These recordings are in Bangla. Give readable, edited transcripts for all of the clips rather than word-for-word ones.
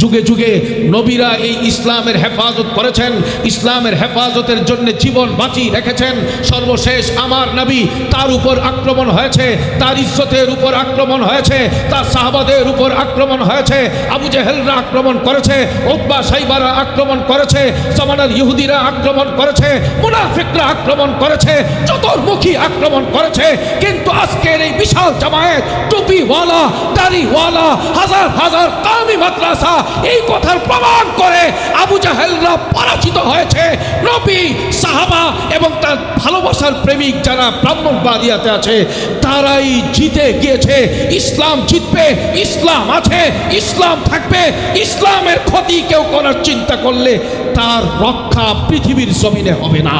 যুগে যুগে নবীরা এই ইসলামের হেফাজত করেছেন, ইসলামের হেফাজতের জন্য জীবন বাঁচিয়ে রেখেছেন। সর্বশেষ আমার নবী, তার উপর আক্রমণ হয়েছে, তার ইজ্জতের উপর আক্রমণ হয়েছে, তার সাহাবাদের উপর আক্রমণ হয়েছে। আবু জেহেলরা আক্রমণ করেছে, উতবা সাইবারা আক্রমণ করেছে, জামানার ইহুদিরা আক্রমণ করেছে, মুনাফিকরা আক্রমণ করেছে, চতুর্মুখী আক্রমণ করেছে। কিন্তু আজকের এই বিশাল জামায়াত, টুপিওয়ালা, দাড়িওয়ালা, হাজার হাজার কামি মাদ্রাসা এই কথার প্রমাণ করে আবু জাহেলরা পরাজিত হয়েছে। নবী, সাহাবা এবং তার ভালোবাসার প্রেমিক যারা ব্রাহ্মণবাড়িয়াতে আছে তারাই জিতে গিয়েছে। ইসলাম জিতবে, ইসলাম আছে, ইসলাম থাকবে। ইসলামের ক্ষতি কেউ করার চিন্তা করলে তার রক্ষা পৃথিবীর জমিনে হবে না।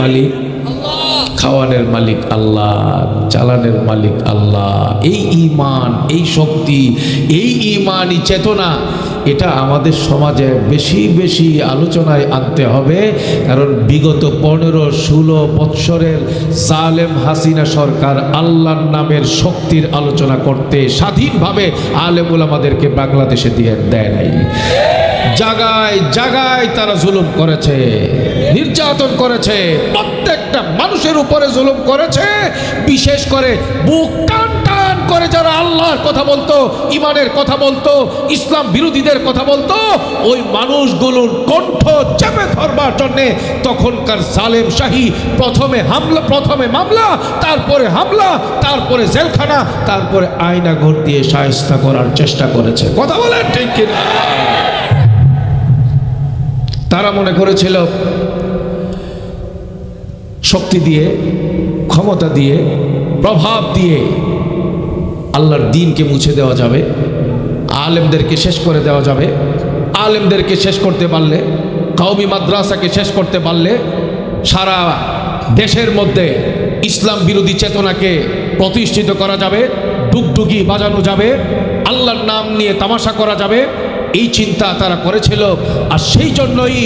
মালিক, খাওয়ানের মালিক আল্লাহ, চালানের মালিক আল্লাহ। এই ঈমান, এই শক্তি, এই ঈমানি চেতনা, এটা আমাদের সমাজে বেশি বেশি আলোচনায় আনতে হবে। কারণ বিগত 15-16 বৎসরের জালেম হাসিনা সরকার আল্লাহর নামের শক্তির আলোচনা করতে স্বাধীনভাবে আলেম উলামাদেরকে বাংলাদেশে দিয়ে দেয় নাই। জায়গায় জায়গায় তারা জুলুম করেছে, নির্যাতন করেছে, প্রত্যেকটা মানুষের উপরে জুলুম করেছে। বিশেষ করে বুক টান টান করে যারা আল্লাহর কথা বলতো, ইমানের কথা বলতো, ইসলাম বিরোধীদের কথা বলতো, ওই মানুষগুলোর কণ্ঠ চেপে ধরবার জন্যে তখনকার জালেম শাহী প্রথমে মামলা, তারপরে হামলা, তারপরে জেলখানা, তারপরে আয়না ঘর দিয়ে শায়েস্তা করার চেষ্টা করেছে। কথা বলেন ঠিক কিনা? তারা মনে করেছিল শক্তি দিয়ে, ক্ষমতা দিয়ে, প্রভাব দিয়ে আল্লাহর দ্বীনকে মুছে দেওয়া যাবে, আলেমদেরকে শেষ করে দেওয়া যাবে। আলেমদেরকে শেষ করতে পারলে, কওমি মাদ্রাসাকে শেষ করতে পারলে সারা দেশের মধ্যে ইসলাম বিরোধী চেতনাকে প্রতিষ্ঠিত করা যাবে, ডুগডুগি বাজানো যাবে, আল্লাহর নাম নিয়ে তামাশা করা যাবে। এই চিন্তা তারা করেছিল। আর সেই জন্যই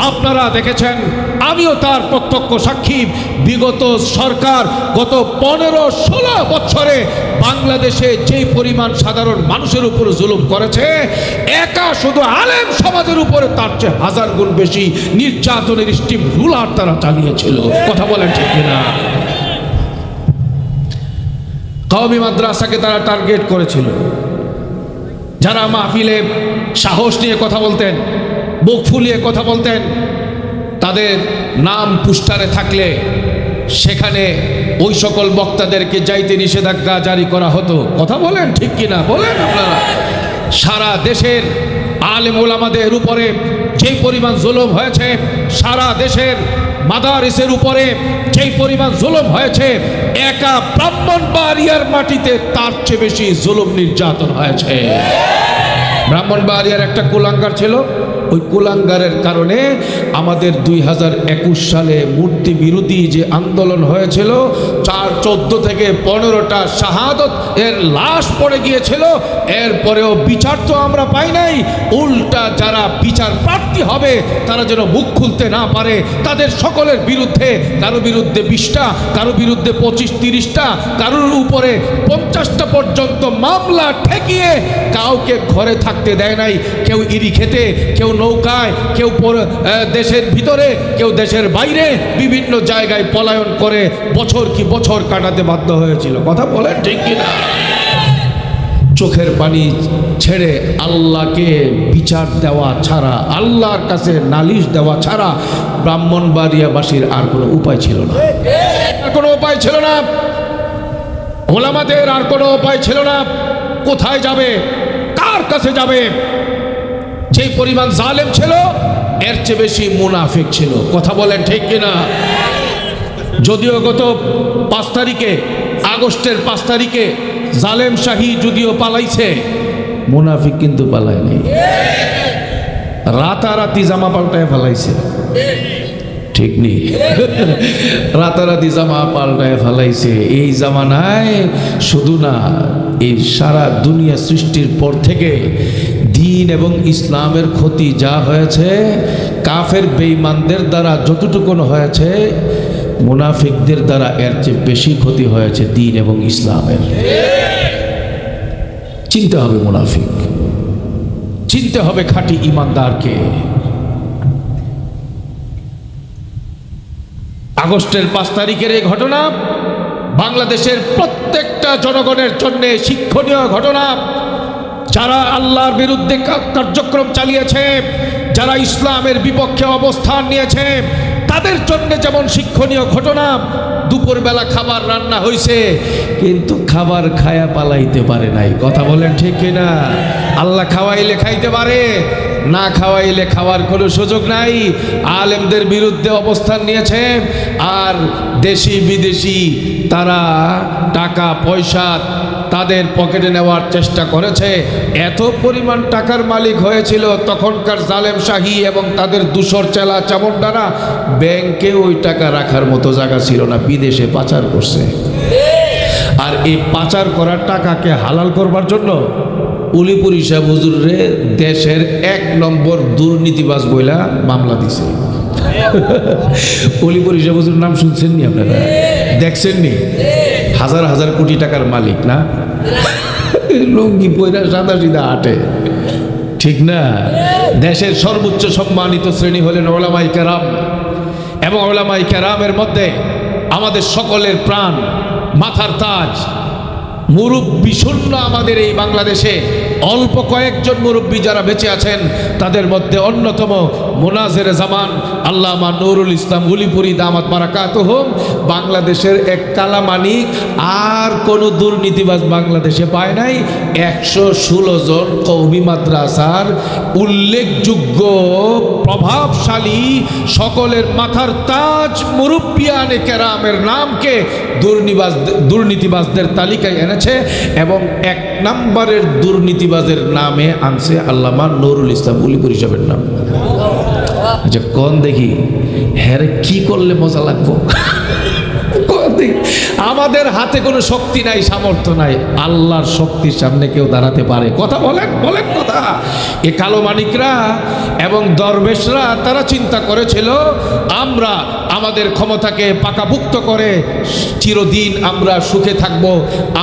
আপনারা দেখেছেন, আমিও তার প্রত্যক্ষ সাক্ষী, বিগত সরকার গত 15-16 বছরে বাংলাদেশে যেই পরিমাণ সাধারণ মানুষের উপর জুলুম করেছে, একা শুধু আলেম সমাজের উপরে তার চেয়ে 1000 গুণ বেশি নির্যাতনের স্টিম রুলার তারা চালিয়েছিল। কথা বলেন ঠিক কিনা? কওমি মাদ্রাসাকে তারা টার্গেট করেছিল। যারা মাহফিলে সাহস নিয়ে কথা বলতেন, বুক ফুলিয়ে কথা বলতেন, তাদের নাম পোস্টারে থাকলে সেখানে ওই সকল বক্তাদেরকে যাইতে নিষেধাজ্ঞা জারি করা হতো। কথা বলেন ঠিক কিনা? বলেন আপনারা। সারা দেশের আলেম ওলামাদের উপরে যেই পরিমাণ জুলুম হয়েছে, সারা দেশের মাদারিসের উপরে যেই পরিমাণ জুলুম হয়েছে, একা ব্রাহ্মণবাড়িয়ার মাটিতে তার চেয়ে বেশি জুলুম নির্যাতন হয়েছে। ব্রাহ্মণবাড়িয়ার একটা কুলাঙ্গার ছিল, ওই কুলাঙ্গারের কারণে আমাদের 2021 সালে মূর্তি বিরোধী যে আন্দোলন হয়েছিল, 14 থেকে 15টা শাহাদত এর লাশ পড়ে গিয়েছিল। এরপরেও বিচার তো আমরা পাই নাই। উল্টা যারা বিচার প্রার্থী হবে তারা যেন মুখ খুলতে না পারে, তাদের সকলের বিরুদ্ধে, কারো বিরুদ্ধে 20টা, কারো বিরুদ্ধে 25-30টা, কারোর উপরে 50টা পর্যন্ত মামলা ঠেকিয়ে কাউকে ঘরে থাকতে দেয় নাই। কেউ ইরি খেতে, কেউ নৌকায়, কেউ দেশের ভিতরে, কেউ দেশের বাইরে, বিভিন্ন জায়গায় পলায়ন করে বছর কি বছর কাটাতে বাধ্য হয়েছিল। কথা বলেন ঠিক কিনা? চোখের পানি ছেড়ে আল্লাহকে বিচার দেওয়া ছাড়া, আল্লাহর কাছে নালিশ দেওয়া ছাড়া ব্রাহ্মণবাড়িয়াবাসীর আর কোনো উপায় ছিল না। আর কোনো উপায় ছিল না। ওলামাদের আর কোনো উপায় ছিল না। কোথায় যাবে? কার কাছে যাবে? যেই পরিমাণ জালেম ছিল, এর চেয়ে বেশি মুনাফিক ছিল। কথা বলেন ঠিক কিনা? যদিও গত 5 তারিখে, আগস্টের 5 তারিখে জালেম শাহী যদিও পালাইছে, মুনাফিক কিন্তু পালায় নাই। রাতারাতি জামা পাল্টায় ফেলাইছে। ঠিক নেই? রাতারাতি জামা পাল্টায় ফেলাইছে। এই জামানায় শুধু না, এই সারা দুনিয়া সৃষ্টির পর থেকে দ্বীন এবং ইসলামের ক্ষতি যা হয়েছে, কাফের বেঈমানদের দ্বারা যতটুকু হয়েছে, মুনাফিকদের দ্বারা এর চেয়ে বেশি ক্ষতি হয়েছে দ্বীন এবং ইসলামের। চিনতে হবে মুনাফিক, চিনতে হবে খাঁটি ঈমানদারকে। আগস্টের 5 তারিখের এই ঘটনা বাংলাদেশের প্রত্যেকটা জনগণের জন্য শিক্ষণীয় ঘটনা। যারা আল্লাহর বিরুদ্ধে কার্যক্রম চালিয়েছে, যারা ইসলামের বিপক্ষে অবস্থান নিয়েছে, তাদের জন্য যেমন শিক্ষণীয় ঘটনা। দুপুরবেলা খাবার রান্না হয়েছে, কিন্তু খাবার খায়া পালাইতে পারে নাই। কথা বলেন ঠিক কিনা? আল্লাহ খাওয়াইলে খাইতে পারে, না খাওয়াইলে খাওয়ার কোনো সুযোগ নাই। আলেমদের বিরুদ্ধে অবস্থান নিয়েছে, আর দেশি বিদেশি তারা টাকা পয়সা তাদের পকেটে নেওয়ার চেষ্টা করেছে। এত পরিমাণ টাকার মালিক হয়েছিল তখনকার জালেম শাহী এবং তাদের দূষর চেলা চামুন্ডারা, ব্যাংকে ওই টাকা রাখার মতো জায়গা ছিল না, বিদেশে পাচার করছে। আর এই পাচার করার টাকাকে হালাল করবার জন্য উলিপুরি সাহেব হুজুরে দেশের 1 নম্বর দুর্নীতিবাজ বইলা মামলা দিছে। উলিপুরি সাহেব হুজুর নাম শুনছেন নি আপনারা? দেখছেন নি? হাজার হাজার কোটি টাকার মালিক না, লুঙ্গি পয়রা সাদা সিধা হাঁটে, ঠিক না? দেশের সর্বোচ্চ সম্মানিত শ্রেণী হলেন উলামায়ে কেরাম, এবং উলামায়ে কেরামের মধ্যে আমাদের সকলের প্রাণ, মাথার তাজ, মুরব্বী শূন্য আমাদের এই বাংলাদেশে অল্প কয়েকজন মুরব্বী যারা বেঁচে আছেন, তাদের মধ্যে অন্যতম মুনাজেরে জামান আল্লামা নুরুল ইসলাম উলিপুরি দামাত বারাকাতুহুম। বাংলাদেশের এক কালামানিক আর কোনো দুর্নীতিবাজ বাংলাদেশে পায় নাই। 116 জন কওমি মাদ্রাসার উল্লেখযোগ্য প্রভাবশালী সকলের মাথার তাজ মুরব্বিয়ানে কেরামের নামকে দুর্নীতিবাজদের তালিকায় এনেছে, এবং 1 নম্বরের দুর্নীতিবাজের নামে আনছে আল্লামা নুরুল ইসলাম উলিপুরি সাহেবের নাম। আচ্ছা কোন দেখি হ্যাঁ কি করলে মজা লাগবো? আমাদের হাতে কোনো শক্তি নাই, সামর্থ্য নাই, আল্লাহর শক্তির সামনে কেউ দাঁড়াতে পারে? কথা বলেন, বলেন কথা। এ কালো মানিকরা এবং দরবেশরা তারা চিন্তা করেছিল আমরা আমাদের ক্ষমতাকে পাকাভুক্ত করে চিরদিন আমরা সুখে থাকব,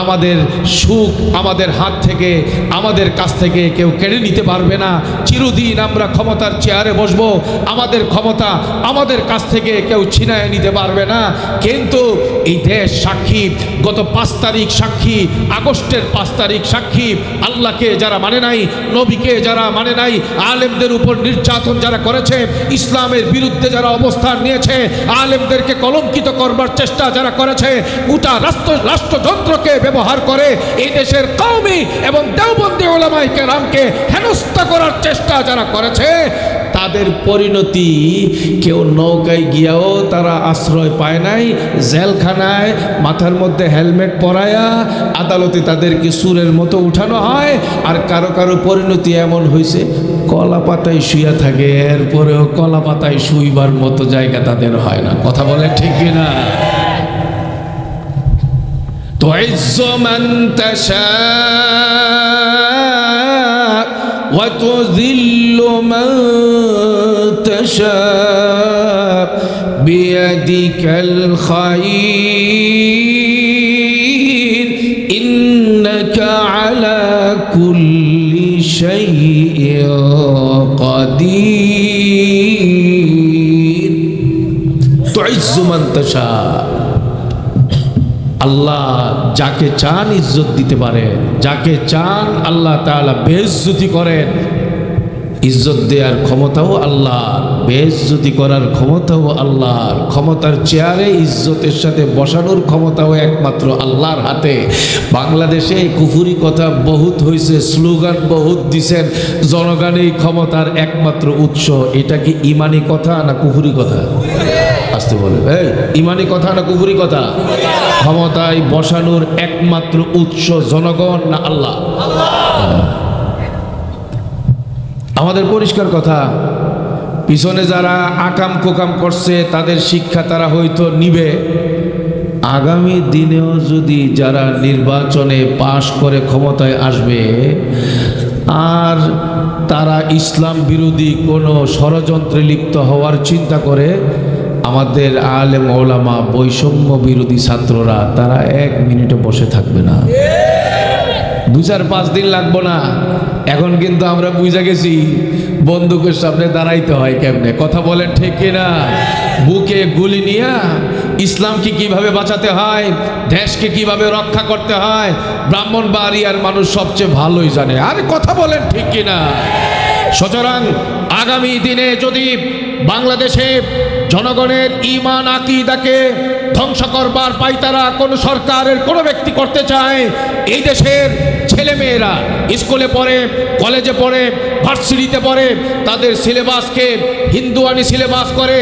আমাদের সুখ আমাদের হাত থেকে, আমাদের কাছ থেকে কেউ কেড়ে নিতে পারবে না, চিরদিন আমরা ক্ষমতার চেয়ারে বসবো, আমাদের ক্ষমতা আমাদের কাছ থেকে কেউ ছিনায় নিতে পারবে না। কিন্তু এই দেশ সাক্ষী, গত 5 তারিখ সাক্ষী, আগস্টের 5 তারিখ সাক্ষী, আল্লাহকে যারা মানে নাই, নবীকে যারা মানে নাই, আলেমদের উপর নির্যাতন যারা করেছে, ইসলামের বিরুদ্ধে যারা অবস্থান নিয়েছে, আলেমদেরকে কলঙ্কিত করবার চেষ্টা যারা করেছে, গোটা রাষ্ট্রযন্ত্রকে ব্যবহার করে এই দেশের কওমি এবং দেওবন্দি উলামায়ে কেরামকে হেনস্থা করার চেষ্টা যারা করেছে, তাদের পরিণতি কেউ নৌকায় গিয়াও তারা আশ্রয় পায় নাই, জেলখানায় মাথার মধ্যে হেলমেট পরায়া আদালতে তাদেরকে সুরের মতো উঠানো হয়। আর কারো কারো পরিণতি এমন হয়েছে কলা পাতায় শুয়ে থাকে, এরপরেও কলা পাতায় শুইবার মতো জায়গা তাদের হয় না। কথা বলে ঠিক কিনা? তুইজ্জু মান তাশা ওয়া তুযিল্লু মান তাশা বিয়াদিকাল খায়র ইন্নাকা আলা কুল্লি শাইইন কাদির। তুইজ্জু মান তাশা, আল্লাহ যাকে চান ইজ্জত দিতে পারেন, যাকে চান আল্লাহ তাআলা বেইজ্জতি করেন। ইজ্জত দেওয়ার ক্ষমতাও আল্লাহর, বেইজ্জতি করার ক্ষমতাও আল্লাহর। ক্ষমতার চেয়ারে ইজ্জতের সাথে বসানোর ক্ষমতাও একমাত্র আল্লাহর হাতে। বাংলাদেশে কুফুরি কথা বহুত হয়েছে, স্লোগান বহুত দিছেন, জনগণ এই ক্ষমতার একমাত্র উৎস। এটা কি ইমানি কথা না কুফুরি কথা? আসতে বলে এই ইমানি কথা না কুফুরি কথা? ক্ষমতায় বসানোর একমাত্র উৎস জনগণ না আল্লাহ? আমাদের পরিষ্কার কথা, পিছনে যারা আকাম কোকাম করছে তাদের শিক্ষা তারা হয়তো নিবে। আগামী দিনেও যদি যারা নির্বাচনে পাশ করে ক্ষমতায় আসবে আর তারা ইসলাম বিরোধী কোনো ষড়যন্ত্রে লিপ্ত হওয়ার চিন্তা করে, আমাদের আলেম ওলামা বৈষম্য বিরোধী ছাত্ররা তারা 1 মিনিটে বসে থাকবে না, 2-4-5 দিন লাগবো না। এখন কিন্তু আমরা বুঝে গেছি বন্দুকের সামনে দাঁড়াইতে হয় কেমনে। কথা বলেন ঠিক কিনা? বুকে গুলি নিয়ে ইসলামকে কিভাবে বাঁচাতে হয়, দেশকে কিভাবে রক্ষা করতে হয়, ব্রাহ্মণবাড়িয়ার মানুষ সবচেয়ে ভালোই জানে। আরে কথা বলেন ঠিক কিনা? সুতরাং আগামী দিনে যদি বাংলাদেশে জনগণের ঈমান আকীদাকে ধ্বংস করবার পায়তারা কোন সরকারের কোন ব্যক্তি করতে চায়, এই দেশের ছেলেমেয়েরা স্কুলে পড়ে, কলেজে পড়ে, ভার্সিটিতে পড়ে, তাদের সিলেবাসকে হিন্দুয়ানি সিলেবাস করে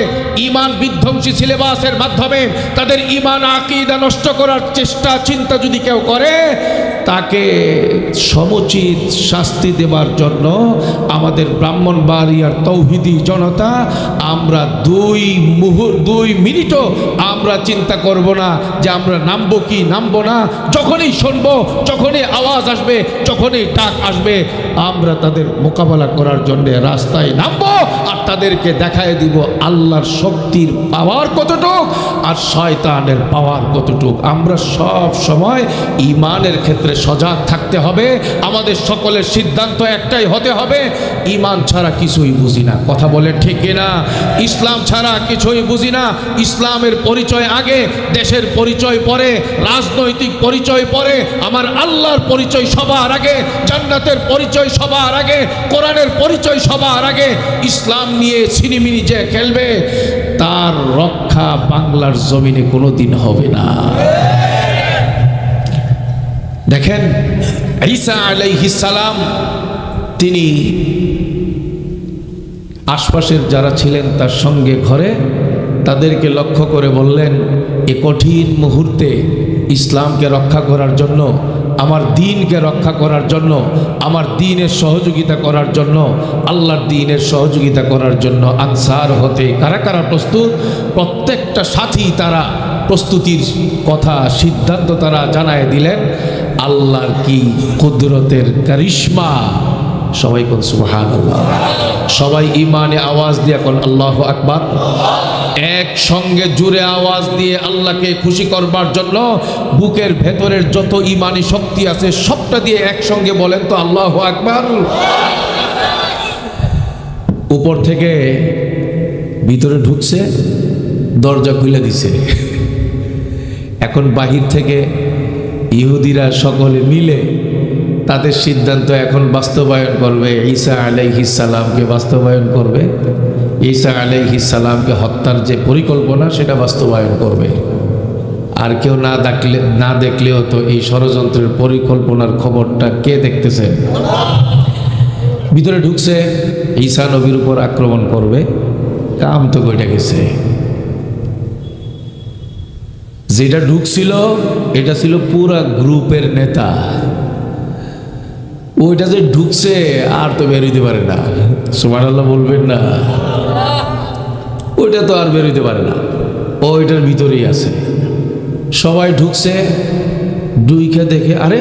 ঈমান বিধ্বংসী সিলেবাসের মাধ্যমে তাদের ঈমান আকীদা নষ্ট করার চেষ্টা চিন্তা যদি কেউ করে, তাকে সমুচিত শাস্তি দেবার জন্য আমাদের ব্রাহ্মণবাড়িয়ার তৌহিদি জনতা আমরা 2 মিনিটও আমরা চিন্তা করব না যে আমরা নামবো কি নামবো না। যখনই শুনবো, যখনই আওয়াজ আসবে, যখনই ডাক আসবে, আমরা তাদের মোকাবেলা করার জন্য রাস্তায় নামবো আর তাদেরকে দেখায় দিব আল্লাহর শক্তির পাওয়ার কতটুক আর শয়তানের পাওয়ার কতটুক। আমরা সব সময় ঈমানের ক্ষেত্রে সজাগ থাকতে হবে। আমাদের সকলের সিদ্ধান্ত একটাই হতে হবে, ঈমান ছাড়া কিছুই বুঝি না। কথা বলে ঠিক কিনা? ইসলাম ছাড়া কিছুই বুঝি না। ইসলামের পরিচয় আগে, দেশের পরিচয় পরে, রাজনৈতিক পরিচয় পরে, আমার আল্লাহর পরিচয় সবার আগে, জান্নাতের পরিচয় সবার আগে, কোরআনের পরিচয় সবার আগে। ইসলাম নিয়ে ছিনিমিনি যে খেলবে তার রক্ষা বাংলার জমিনে কোনোদিন হবে না। দেখেন ঈসা আলাইহিস সালাম তিনি আশপাশের যারা ছিলেন তার সঙ্গে ঘরে, তাদেরকে লক্ষ্য করে বললেন, এ কঠিন মুহূর্তে ইসলামকে রক্ষা করার জন্য, আমার দ্বীনকে রক্ষা করার জন্য, আমার দ্বীনের সহযোগিতা করার জন্য, আল্লাহর দ্বীনের সহযোগিতা করার জন্য আনসার হতে কারা কারা প্রস্তুত? প্রত্যেকটা সাথী তারা প্রস্তুতির কথা, সিদ্ধান্ত তারা জানায় দিলেন। আল্লাহর কি কুদরতের কারিশমা! সবাই কোন সুবহানাল্লাহ, সবাই ঈমানে আওয়াজ দিয়ে কোন আল্লাহু আকবার। একসঙ্গে জুড়ে আওয়াজ দিয়ে আল্লাহকে খুশি করবার জন্য বুকের ভেতরের যত ঈমানি শক্তি আছে সবটা দিয়ে একসঙ্গে বলেন তো আল্লাহু আকবার। উপর থেকে ভিতরে ঢুকছে, দরজা খুলে দিছে। এখন বাহির থেকে ইহুদিরা সকলে মিলে তাদের সিদ্ধান্ত এখন বাস্তবায়ন করবে। ঈসা আলাইহিস সালামকে বাস্তবায়ন করবে, ঈসা আলাইহিস সালামকে হত্যার যে পরিকল্পনা সেটা বাস্তবায়ন করবে। আর কেউ না দেখলেও তো এই ষড়যন্ত্রের পরিকল্পনার খবরটা কে দেখতেছে? ভিতরে ঢুকছে, ঈসা নবীর উপর আক্রমণ করবে, কাম তো বইটা গেছে। যেটা ঢুকছিল এটা ছিল পুরা গ্রুপের নেতা, ওইটা যে ঢুকছে আর তো বেরোইতে পারে না। সুবহানাল্লাহ বলবেন না? ওইটা তো আর বেরোইতে পারে না, ওইটার ভিতরেই আছে। সবাই ঢুকছে, ঢুইকে দেখে আরে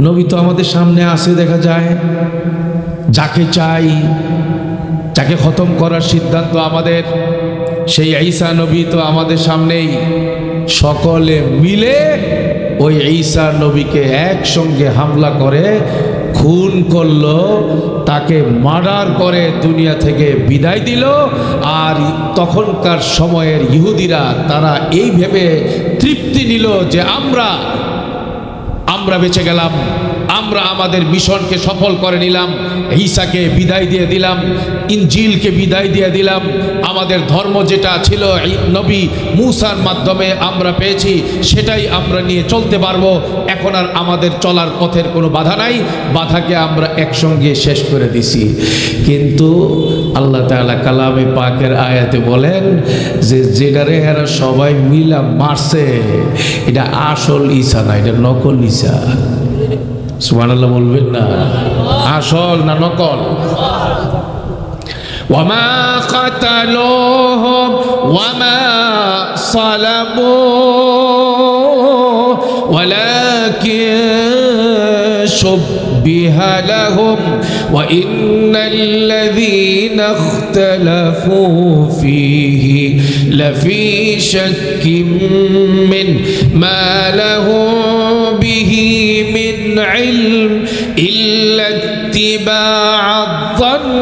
নবী তো আমাদের সামনে আসে, দেখা যায় যাকে চাই, যাকে খতম করার সিদ্ধান্ত আমাদের, সেই ঈসা নবী তো আমাদের সামনেই। সকলে মিলে ওই ঈসা নবীকে একসঙ্গে হামলা করে খুন করলো, তাকে মার্ডার করে দুনিয়া থেকে বিদায় দিল। আর তখনকার সময়ের ইহুদিরা তারা এই ভেবে তৃপ্তি নিল যে আমরা বেঁচে গেলাম, আমরা আমাদের মিশনকে সফল করে নিলাম, ঈসাকে বিদায় দিয়ে দিলাম, ইনজিলকে বিদায় দিয়ে দিলাম, আমাদের ধর্ম যেটা ছিল নবী মূসার মাধ্যমে আমরা পেয়েছি সেটাই আমরা নিয়ে চলতে পারবো। এখন আর আমাদের চলার পথের কোনো বাধা নাই, বাধাকে আমরা একসঙ্গে শেষ করে দিছি। কিন্তু আল্লাহ তাআলা কালামে পাকের আয়াতে বলেন যে যেটারে এরা সবাই মিলা মারছে এটা আসল ঈসা না, এটা নকল ঈসা। সুবহানাল্লাহ বলবেন না? আসল না নকল? ওয়ামা কাতালুহুম ওয়ামা সালাবু ওয়ালাকিন শুব্বিহা লাহুম ওয়া ইন্নাল্লাযীনা ইখতালাফু ফীহি লাফী শাক্কিম মিন মা লাহুম বিহি মিন ইলম ইল্লা ইত্তিবা'আয-যন্ন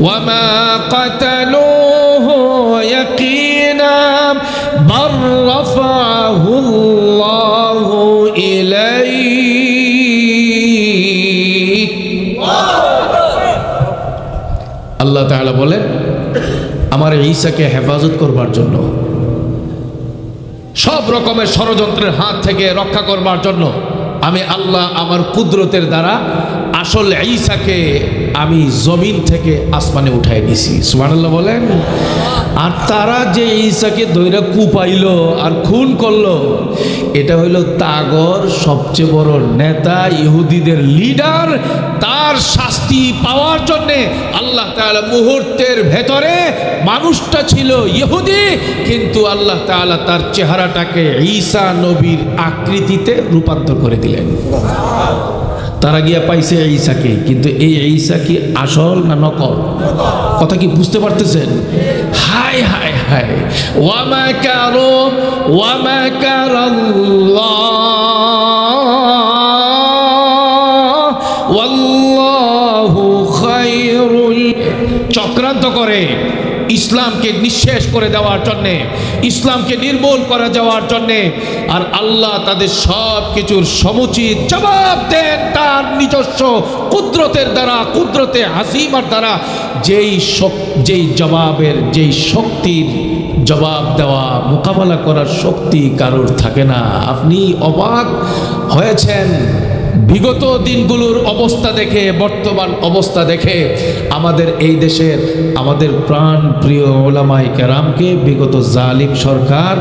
ওয়া মা কাতালুহু ইয়াকিনা বাল রাফা'াহু আল্লাহু ইলাইহি। আল্লাহ তাআলা বলেন আমার ঈসাকে হেফাজত করবার জন্য, সব রকমের ষড়যন্ত্রের হাত থেকে রক্ষা করবার জন্য আমি আল্লাহ আমার কুদরতের দ্বারা আসল ঈসাকে আমি জমিন থেকে আসমানে উঠাই দিছি। সুবহানাল্লাহ বলেন। আর তারা যে ঈসাকে দইরা কুপাইলো আর খুন করলো, এটা হইল তাগর সবচেয়ে বড় নেতা, ইহুদিদের লিডার। তার শাস্তি পাওয়ার জন্যে আল্লাহ তাআলা মুহূর্তের ভেতরে, মানুষটা ছিল ইহুদি কিন্তু আল্লাহ তাআলা তার চেহারাটাকে ঈসা নবীর আকৃতিতে রূপান্তর করে দিলেন। তারা গিয়া পাইছে ঈসাকে, কিন্তু এই ঈসা কি আসল না নকল? কথা কি বুঝতে পারতেছেন? হায় হায় হায়, ওয়া মাকারু ওয়া মাকারাল্লাহ ওয়াল্লাহু খায়রুল। চক্রান্ত করে ইসলামকে নিঃশেষ করে দেওয়ার জন্যে, ইসলামকে নির্মূল করে যাওয়ার জন্যে, আর আল্লাহ তাদের সব কিছুর সমুচিত জবাব দেন তার নিজস্ব কুদরতের দ্বারা, কুদরতে আজিমার দ্বারা। যেই জবাবের, যেই শক্তির জবাব দেওয়া, মোকাবেলা করার শক্তি কারোর থাকে না। আপনি অবাক হয়েছেন বিগত দিনগুলোর অবস্থা দেখে, বর্তমান অবস্থা দেখে। আমাদের এই দেশের আমাদের প্রাণ প্রিয় ওলামায়ে কেরামকে বিগত জালিম সরকার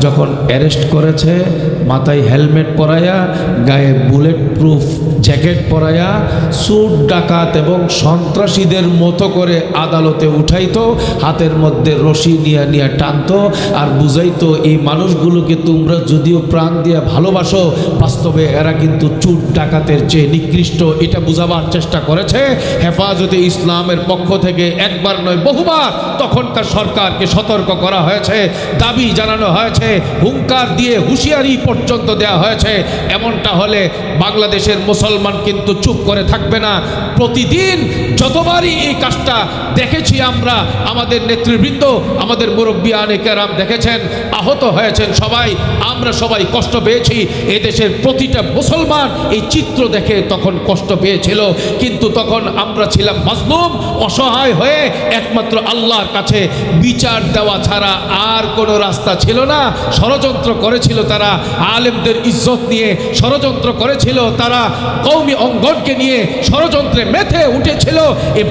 যখন অ্যারেস্ট করেছে, মাথায় হেলমেট পরাইয়া, গায়ে বুলেট প্রুফ জ্যাকেট পরাইয়া, চোর ডাকাত এবং সন্ত্রাসীদের মতো করে আদালতে উঠাইতো, হাতের মধ্যে রশি নিয়ে নিয়ে টানতো আর বুঝাইতো এই মানুষগুলোকে তোমরা যদিও প্রাণ দিয়ে ভালোবাসো, বাস্তবে এরা কিন্তু চোর ডাকাতের চেয়ে নিকৃষ্ট। এটা বুঝাবার চেষ্টা করেছে হেফাজতে ইসলামের পক্ষ থেকে, একবার নয় বহুবার। তখনকার সরকারকে সতর্ক করা হয়েছে, দাবি জানানো হয়েছে, হুঙ্কার দিয়ে হুঁশিয়ারি পর্যন্ত দেওয়া হয়েছে। এমনটা হলে বাংলাদেশের মুসলমান কিন্তু চুপ করে থাকবে না। প্রতিদিন যতবারই এই কাজটা দেখেছি আমরা, আমাদের নেতৃবৃন্দ, আমাদের মুরব্বিয়ানে কেরাম দেখেছেন, আহত হয়েছেন সবাই, আমরা সবাই কষ্ট পেয়েছি। এদেশের প্রতিটা মুসলমান এই চিত্র দেখে তখন কষ্ট পেয়েছিল, কিন্তু তখন আমরা ছিলাম মাজলুম, অসহায় হয়ে একমাত্র আল্লাহর কাছে বিচার দেওয়া ছাড়া আর কোনো রাস্তা ছিল না। ষড়যন্ত্র করেছিল তারা আলেমদের ইজ্জত নিয়ে, ষড়যন্ত্র করেছিল তারা কওমি অঙ্গনকে নিয়ে, ষড়যন্ত্রে মেতে উঠেছিল এই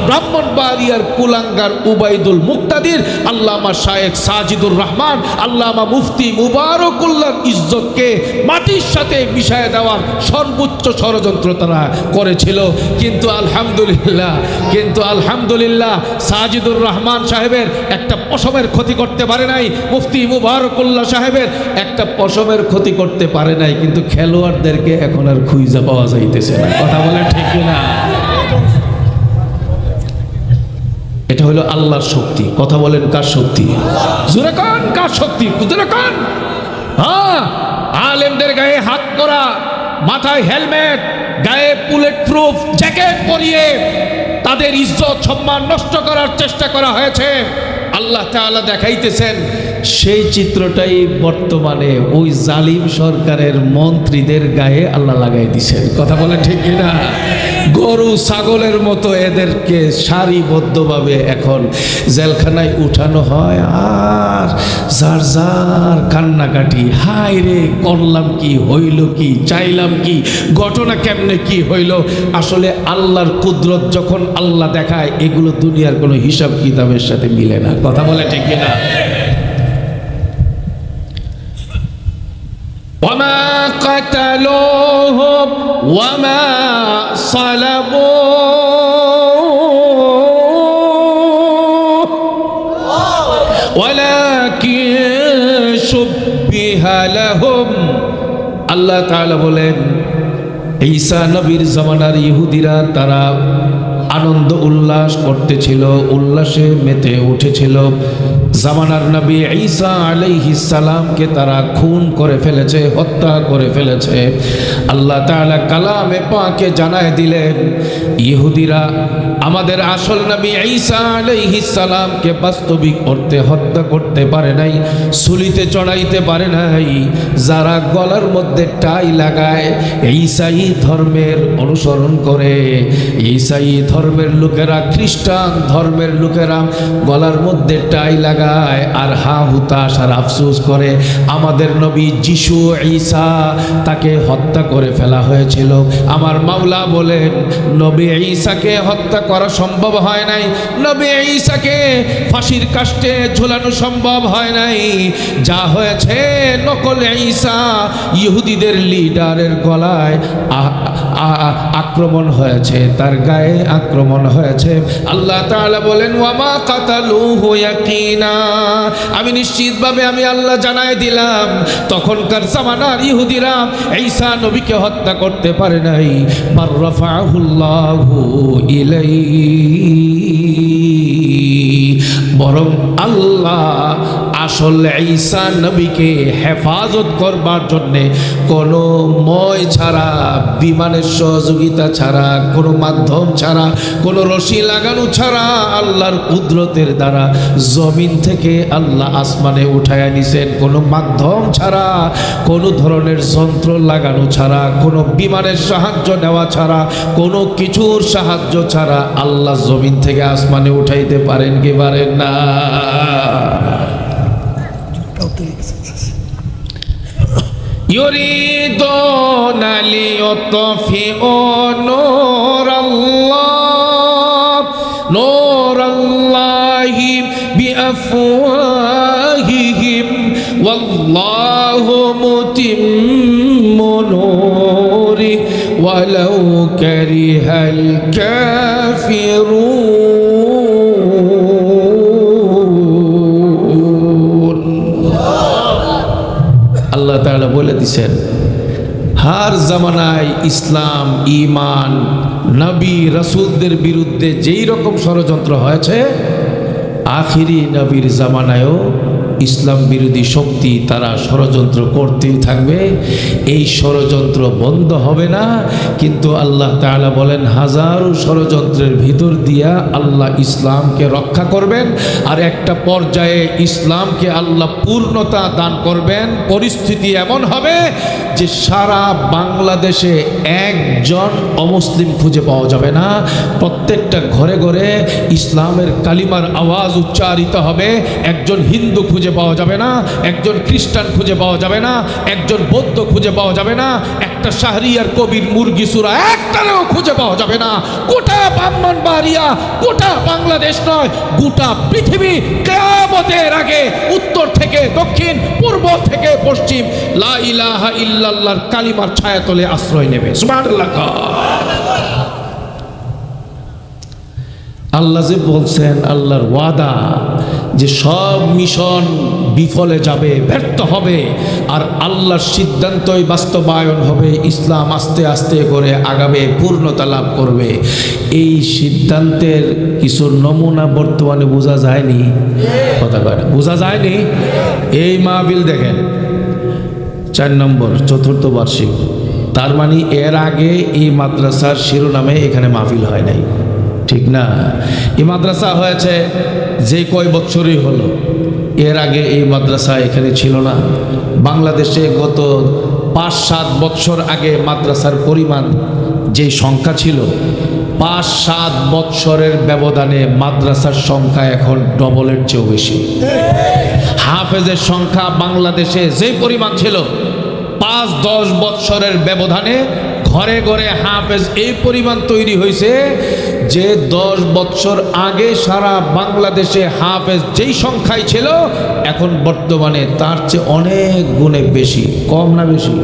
ব্রাহ্মণবাড়িয়ার কুলাঙ্গার উবাইদুল মুক্তাদির, আল্লামা শায়েখ সাজিদুর রহমান, আল্লামা মুফতি মুবারকুল্লাহর ইজ্জতকে মাটির সাথে মিশিয়ে দেওয়ার সর্বোচ্চ ষড়যন্ত্র তারা করেছিল। কিন্তু আলহামদুলিল্লাহ সাজিদুর রহমান সাহেবের একটা পশমের ক্ষতি করতে পারে নাই, মুফতি মুবারকুল্লাহ সাহেবের একটা পশমের ক্ষতি করতে পারে নাই, কিন্তু খেলোয়াড়দেরকে এখন আর খুঁজে পাওয়া যাইতেছে না। কথা বলে ঠিক না? এটা হলো আল্লাহর শক্তি। কথা বলেন কার শক্তি? জোরে কান, কার শক্তি? জোরে কান। হ্যাঁ, আলেমদের গায়ে হাত করা, মাথায় হেলমেট, গায়ে বুলেট প্রুফ জ্যাকেট পরিয়ে তাদের ইজ্জত সম্মান নষ্ট করার চেষ্টা করা হয়েছে। আল্লাহ তাআলা দেখাইতেছেন সেই চিত্রটাই বর্তমানে ওই জালিম সরকারের মন্ত্রীদের গায়ে আল্লাহ লাগাই দিছেন। কথা বলে ঠিক কিনা? গরু ছাগলের মতো এদেরকে সারিবদ্ধভাবে এখন জেলখানায় উঠানো হয়, আর যার যার কান্নাকাটি, হায় রে করলাম কি, হইল কি, চাইলাম কি, ঘটনা কেমনে কি হইল। আসলে আল্লাহর কুদরত যখন আল্লাহ দেখায়, এগুলো দুনিয়ার কোনো হিসাব কিতাবের সাথে মিলে না। কথা বলে ঠিক কিনা? وما قتلوهم وما صلبوه ولكن شبه لهم। আল্লাহ তাআলা বলেন ঈসা নবীর জামানার ইহুদিরা তারা আনন্দ উল্লাস করতেছিল, উল্লাসে মেতে উঠেছিল। জামানার নবী ঈসা আলাইহিস সালামকে তারা খুন করে ফেলেছে, হত্যা করে ফেলেছে। আল্লাহ তাআলা কালামে পাকে জানায় দিলেন, ইহুদিরা আমাদের আসল নবী ঈসা আলাইহিস সালামকে বাস্তবিক অর্থে হত্যা করতে পারে নাই, সুলিতে চড়াইতে পারে নাই। যারা গলার মধ্যে টাই লাগায়, ঈসাই ধর্মের অনুসরণ করে, ঈসাই ধর্মের লোকেরা, খ্রিস্টান ধর্মের লোকেরা গলার মধ্যে টাই লাগায় আর হা হুতাশ আর আফসোস করে আমাদের নবী যিশু ঈসা তাকে হত্যা করে ফেলা হয়েছিল। আমার মাওলা বলেন, নবী ঈসাকে হত্যা করা সম্ভব হয় নাই, নবী ঈসাকে ফাঁসির কাস্টে ঝুলানো সম্ভব হয় নাই। যা হয়েছে, নকল ঈসা ইহুদিদের লিডারের গলায় আক্রমণ হয়েছে, তার গায়ে আক্রমণ হয়েছে। আল্লাহ তাআলা বলেন, ওয়ামা কাতালুহু ইয়াকিনা, আমি নিশ্চিতভাবে আমি আল্লাহ জানাই দিলাম, তখনকার জামানার ইহুদিরা ঈসা নবীকে হত্যা করতে পারে নাই। বার রাফাহুল্লাহু ইলাইহি, বরং আল্লাহ আসল ঈসা নবীকে হেফাজত করবার জন্যে কোনো মই ছাড়া, বিমানের সহযোগিতা ছাড়া, কোনো মাধ্যম ছাড়া, কোনো রশি লাগানো ছাড়া, আল্লাহর কুদরতের দ্বারা জমিন থেকে আল্লাহ আসমানে উঠায়া নিছেন। কোনো মাধ্যম ছাড়া, কোনো ধরনের যন্ত্র লাগানো ছাড়া, কোনো বিমানের সাহায্য নেওয়া ছাড়া, কোনো কিছুর সাহায্য ছাড়া আল্লাহ জমিন থেকে আসমানে উঠাইতে পারেন কি পারেন না? يريدون ليطفئوا نور الله بأفواههم والله متم نوره ولو كره الكافرون। আল্লাহ তাআলা বলে দিছেন, হার জামানায় ইসলাম, ঈমান, নবী রাসূলদের বিরুদ্ধে যেই রকম ষড়যন্ত্র হয়েছে, আখিরি নবীর জামানায়ও ইসলাম বিরোধী শক্তি তারা ষড়যন্ত্র করতেই থাকবে। এই ষড়যন্ত্র বন্ধ হবে না। কিন্তু আল্লাহ তাআলা বলেন, হাজারো ষড়যন্ত্রের ভিতর দিয়া আল্লাহ ইসলামকে রক্ষা করবেন, আর একটা পর্যায়ে ইসলামকে আল্লাহ পূর্ণতা দান করবেন। পরিস্থিতি এমন হবে যে সারা বাংলাদেশে একজন অমুসলিম খুঁজে পাওয়া যাবে না। প্রত্যেকটা ঘরে ঘরে ইসলামের কালিমার আওয়াজ উচ্চারিত হবে। একজন হিন্দু খুঁজে পাওয়া যাবে না, একজন খ্রিস্টান খুঁজে পাওয়া যাবে না, একজন বৌদ্ধ খুঁজে পাওয়া যাবে না, একটা শাহরিয়ার কবির মুরগি সূরা একটাও খুঁজে পাওয়া যাবে না। গোটা ব্রাহ্মণবাড়িয়া, গোটা বাংলাদেশ নয়, গোটা পৃথিবী কিয়ামতের আগে উত্তর থেকে দক্ষিণ, পূর্ব থেকে পশ্চিম লা ইলাহা ইল্লাল্লাহর কালিমার ছায়াতলে আশ্রয় নেবে। সুবহানাল্লাহ। আল্লাহ যে বলছেন, আল্লাহর ওয়াদা যে সব মিশন বিফলে যাবে, ব্যর্থ হবে, আর আল্লাহর সিদ্ধান্তই বাস্তবায়ন হবে। ইসলাম আস্তে আস্তে করে আগাবে, পূর্ণতা লাভ করবে। এই সিদ্ধান্তের কিছু নমুনা বর্তমানে বোঝা যায়নি, কথা কয়, বোঝা যায়নি। এই মাহফিল দেখেন, 4 নম্বর, 4th বার্ষিক। তার মানে এর আগে এই মাদ্রাসার শিরোনামে এখানে মাহফিল হয় নাই, ঠিক না? এই মাদ্রাসা হয়েছে যে কয় বছরই হলো, এর আগে এই মাদ্রাসা এখানে ছিল না। বাংলাদেশে গত 5-7 বছর আগে মাদ্রাসার পরিমাণ যে সংখ্যা ছিল, 5-7 বছরের ব্যবধানে মাদ্রাসার সংখ্যা এখন ডবলের চেয়েও বেশি। হাফেজের সংখ্যা বাংলাদেশে যে পরিমাণ ছিল, 5-10 বছরের ব্যবধানে ঘরে ঘরে হাফেজ এই পরিমাণ তৈরি হয়েছে যে 10 বছর আগে সারা বাংলাদেশে হাফেজ যেই সংখ্যায় ছিল, এখন বর্তমানে তার চেয়ে অনেক গুণে বেশি। কম না বেশি?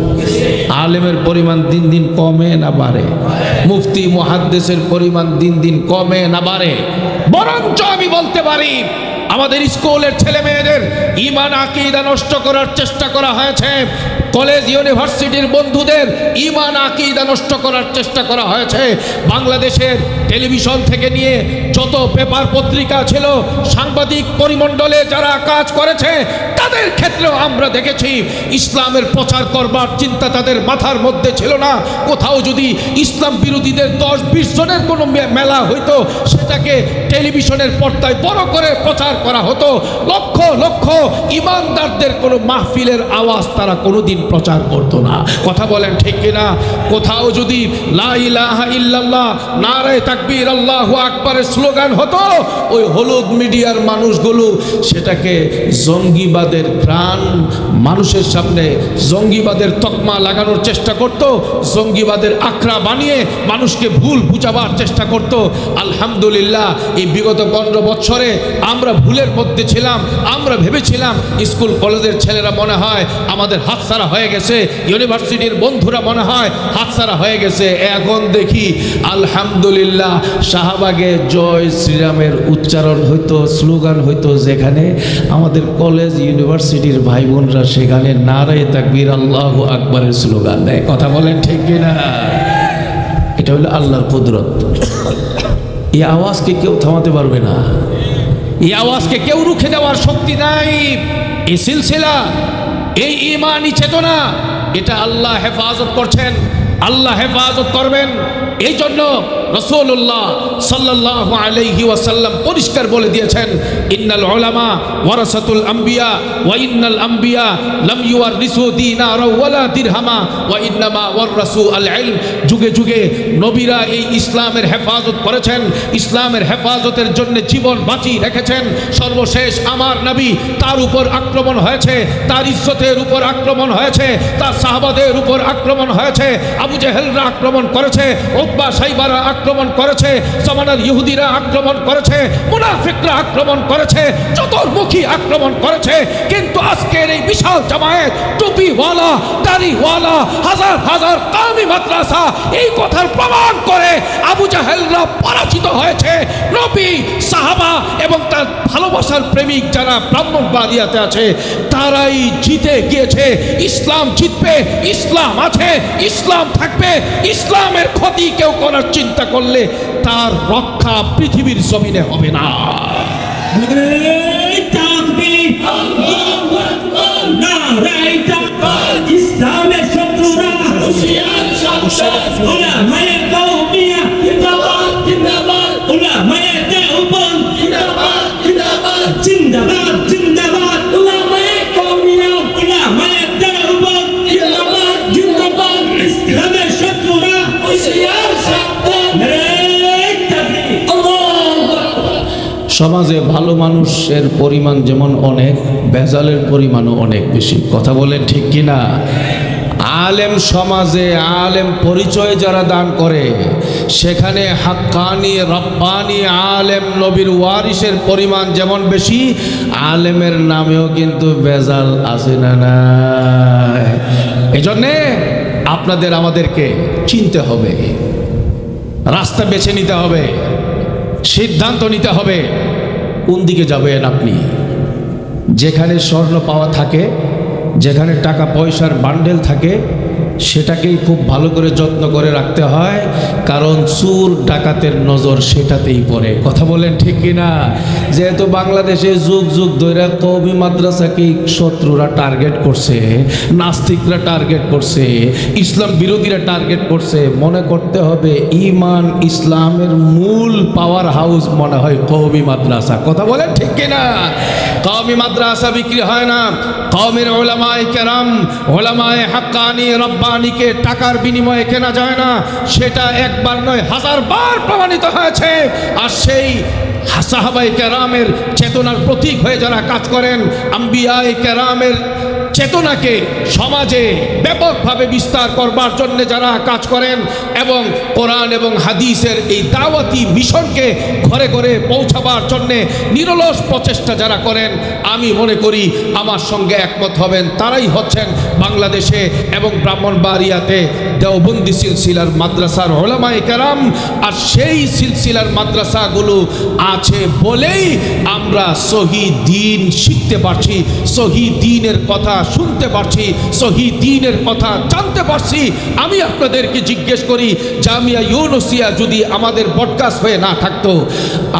আলেমের পরিমাণ দিন দিন কমে না বাড়ে? মুফতি মুহাদ্দিসের পরিমাণ দিন দিন কমে না বাড়ে? বরঞ্চ আমি বলতে পারি, আমাদের স্কুলের ছেলে মেয়েদের ঈমান আকীদা নষ্ট করার চেষ্টা করা হয়েছে। কলেজ ইউনিভার্সিটির বন্ধুদের ঈমান আকীদা নষ্ট করার চেষ্টা করা হয়েছে। বাংলাদেশের টেলিভিশন থেকে নিয়ে যত পেপার পত্রিকা ছিল, সাংবাদিক পরিমণ্ডলে যারা কাজ করেছে, তাদের ক্ষেত্রেও আমরা দেখেছি ইসলামের প্রচার করবার চিন্তা তাদের মাথার মধ্যে ছিল না। কোথাও যদি ইসলাম বিরোধীদের 10-20 জনের কোনো মেলা হইতো, সেটাকে টেলিভিশনের পর্দায় বড় করে প্রচার করা হতো। লক্ষ লক্ষ ইমানদারদের কোনো মাহফিলের আওয়াজ তারা কোনোদিন প্রচার করতো না। কথা বলেন ঠিক কিনা? কোথাও যদি লা ইলাহা ইল্লাল্লাহ, নারায়ে তাকবীর, আল্লাহু আকবারের স্লোগান হতো, ওই হলুদ মিডিয়ার মানুষগুলো সেটাকে জঙ্গিবাদের ঘ্রাণ মানুষের সামনে, জঙ্গিবাদের তকমা লাগানোর চেষ্টা করত, জঙ্গিবাদের আখড়া বানিয়ে মানুষকে ভুল বুঝাবার চেষ্টা করত। আলহামদুলিল্লাহ, এই বিগত 15 বছরে আমরা ভুলের মধ্যে ছিলাম। আমরা ভেবেছিলাম স্কুল কলেজের ছেলেরা মনে হয় আমাদের হাতছাড়া হয়ে গেছে, ইউনিভার্সিটির বন্ধুরা মনে হয় হাতছাড়া হয়ে গেছে। এখন দেখি আলহামদুলিল্লাহ, শাহবাগে জয় শ্রীরামের উচ্চারণ হইতো, স্লোগান হইতো, যেখানে আমাদের কলেজ ইউনিভার্সিটির ভাই বোনরা সেখানে নারায়ে তাকবীর, আল্লাহু আকবারের স্লোগান দেয়। কথা বলেন ঠিক কিনা? এটা হলো আল্লাহর কুদরত। এই আওয়াজকে কেউ থামাতে পারবে না, এই আওয়াজকে কেউ রুখে দেওয়ার শক্তি নাই। এই সিলসিলা, এই ঈমানি চেতনা, এটা আল্লাহ হেফাজত করছেন, আল্লাহ হেফাজত করবেন। এই জন্য রাসূলুল্লাহ সাল্লাল্লাহু আলাইহি ওয়াসাল্লাম পরিষ্কার বলে দিয়েছেন, ইন্নাল উলামা ওয়ারাসাতুল আম্বিয়া ওয়া ইন্নাল আম্বিয়া লাম ইউয়ারিসু দিনারা ওয়ালা দিরহামা ওয়া ইন্নামা ওয়ারাসু আল ইলম। যুগে যুগে নবীরা এই ইসলামের হেফাজত করেছেন, ইসলামের হেফাজতের জন্য জীবন বাঁচিয়ে রেখেছেন। সর্বশেষ আমার নবী, তার উপর আক্রমণ হয়েছে, তার ইজ্জতের উপর আক্রমণ হয়েছে, তার সাহাবাদের উপর আক্রমণ হয়েছে, আবু জেহেলরা আক্রমণ করেছে, উতবা সাইবারা আক্রমণ করেছে, জামানার ইহুদিরা আক্রমণ করেছে, মুনাফিকরা আক্রমণ করেছে, চতুর্মুখী আক্রমণ করেছে। কিন্তু আজকের এই বিশাল জামায়াত, টুপিওয়ালা, দাড়িওয়ালা, হাজার হাজার কামি মাদ্রাসা এই কথার প্রমাণ করে আবু জাহেলরা পরাজিত হয়েছে। নবী, সাহাবা এবং তার ভালোবাসার প্রেমিক যারা ব্রাহ্মণবাড়িয়াতে আছে, তারাই জিতে গিয়েছে। ইসলাম জিতবে, ইসলাম আছে, ইসলাম থাকবে। ইসলামের ক্ষতি কেউ করার চিন্তা করলে তার রক্ষা পৃথিবীর জমিনে হবে না। ইসলামের শত্রুরা উলামায়ে কওমিয়া জিন্দাবাদ, জিন্দাবাদ, উলামায়ে দেওবন্দ জিন্দাবাদ, জিন্দাবাদ, জিন্দাবাদ, জিন্দাবাদ, উলামায়ে কওমিয়া, উলামায়ে দেওবন্দ জিন্দাবাদ, জিন্দাবাদ। ইসলামের শত্রুরা হুঁশিয়ার সাবধান, নারায়ে তাকবীর, আল্লাহু আকবার। সমাজে ভালো মানুষের পরিমাণ যেমন অনেক, বেজালের পরিমাণও অনেক বেশি। কথা বলেন ঠিক কিনা? আলেম সমাজে, আলেম পরিচয় যারা দান করে, সেখানে হাক্কানি, রব্বানি আলেম, নবীর ওয়ারিসের পরিমাণ যেমন বেশি, আলেমের নামেও কিন্তু বেজাল আছে না নাই? এজন্যে আপনাদের আমাদেরকে চিনতে হবে, রাস্তা বেছে নিতে হবে, সিদ্ধান্ত নিতে হবে কোন দিকে যাবেন আপনি। যেখানে স্বর্ণ পাওয়া থাকে, যেখানে টাকা পয়সার বান্ডেল থাকে, সেটাকেই খুব ভালো করে যত্ন করে রাখতে হয়, কারণ চোর ডাকাতের নজর সেটাতেই পড়ে। কথা বলেন ঠিক কিনা? যেহেতু বাংলাদেশে যুগ যুগ ধরে কওমি মাদ্রাসাকে শত্রুরা টার্গেট করছে, নাস্তিকরা টার্গেট করছে, ইসলাম বিরোধীরা টার্গেট করছে, মনে করতে হবে ঈমান ইসলামের মূল পাওয়ার হাউস মনে হয় কওমি মাদ্রাসা। কথা বলেন ঠিক কিনা? কওমি মাদ্রাসা বিক্রি হয় না। কওমের উলামায়ে কেরাম, উলামায়ে হাক্কানি, রব্বানিকে টাকার বিনিময়ে কেনা যায় না। সেটা একবার নয়, 1000 বার প্রমাণিত হয়েছে। আর সেই সাহাবায়ে কেরামের চেতনার প্রতীক হয়ে যারা কাজ করেন, আম্বিয়ায়ে কেরামের চেতনাকে সমাজে ব্যাপকভাবে বিস্তার করবার জন্য যারা কাজ করেন এবং কোরআন এবং হাদিসের এই দাওয়াতি মিশনকে ঘরে ঘরে পৌঁছাবার জন্য নিরলস প্রচেষ্টা যারা করেন, আমি মনে করি আমার সঙ্গে একমত হবেন, তারাই হচ্ছেন বাংলাদেশে এবং ব্রাহ্মণবাড়িয়াতে দেওবন্দি সিলসিলার মাদ্রাসার উলামায়ে কেরাম। আর সেই সিলসিলার মাদ্রাসাগুলো আছে বলেই আমরা সহি দ্বীন শিখতে পারছি, সহি দ্বীনের কথা শুনতে পারছি, সহি দ্বীনের কথা জানতে পারছি। আমি আপনাদেরকে জিজ্ঞেস করি, জামিয়া ইউনুসিয়া যদি আমাদের ব্রডকাস্ট হয়ে না থাকতো,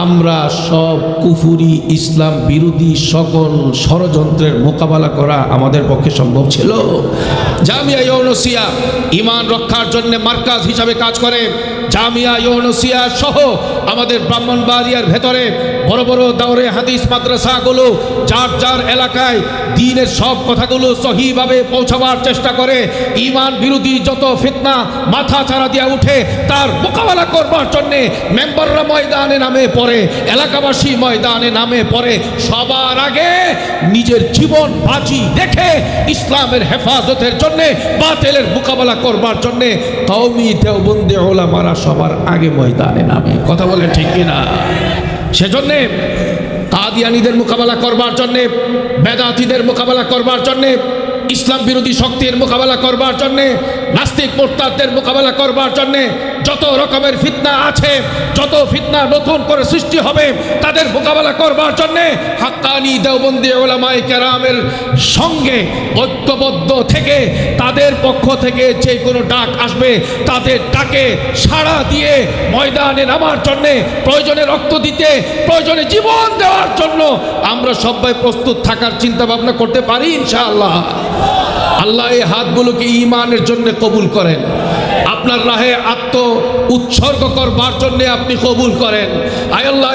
আমরা সব কুফুরি ইসলাম বিরোধী সকল ষড়যন্ত্রের মোকাবেলা করা আমাদের পক্ষে সম্ভব ছিল? জামিয়া ইউনুসিয়া ঈমান রক্ষার জন্য মার্কাজ হিসাবে কাজ করে। জামিয়া ইউনুসিয়া সহ আমাদের ব্রাহ্মণবাড়িয়ার ভেতরে বড় বড় দাওরে হাদিস মাদ্রাসাগুলো যার যার এলাকায় দ্বীনের সব কথাগুলো সহিভাবে পৌঁছাবার চেষ্টা করে। ঈমান বিরোধী যত ফিতনা মাথা চারা দিয়ে উঠে তার মোকাবেলা করবার জন্যে মেম্বাররা ময়দানে নামে পড়ে, এলাকাবাসী ময়দানে নামে পড়ে। সবার আগে নিজের জীবন বাজি রেখে ইসলামের হেফাজতের জন্যে, বাতিলের মোকাবেলা করবার জন্যে কওমি দেওবন্দি উলামারা সবার আগে ময়দানে নামে। কথা বলেন ঠিক কিনা? সেজন্যে কাদিয়ানীদের মোকাবেলা করবার জন্যে, বেদাতীদের মোকাবেলা করবার জন্যে, ইসলাম বিরোধী শক্তির মোকাবেলা করবার জন্যে, নাস্তিক মুরতাদদের মোকাবেলা করবার জন্যে, যত রকমের ফিতনা আছে, যত ফিতনা নতুন করে সৃষ্টি হবে, তাদের মোকাবেলা করবার জন্যে হাক্কানি দেওবন্দি উলামায়ে কেরামের সঙ্গে ঐক্যবদ্ধ থেকে তাদের পক্ষ থেকে যে কোনো ডাক আসবে তাদের ডাকে সাড়া দিয়ে ময়দানে নামার জন্যে, প্রয়োজনে রক্ত দিতে, প্রয়োজনে জীবন দেওয়ার জন্য আমরা সবাই প্রস্তুত থাকার চিন্তা ভাবনা করতে পারি ইনশাআল্লাহ। আল্লাহ এই হাতগুলোকে ঈমানের জন্য কবুল করেন, আপনার রাহে আত্ম উৎসর্গ করবার জন্য আপনি কবুল করেন। আয় আল্লাহ।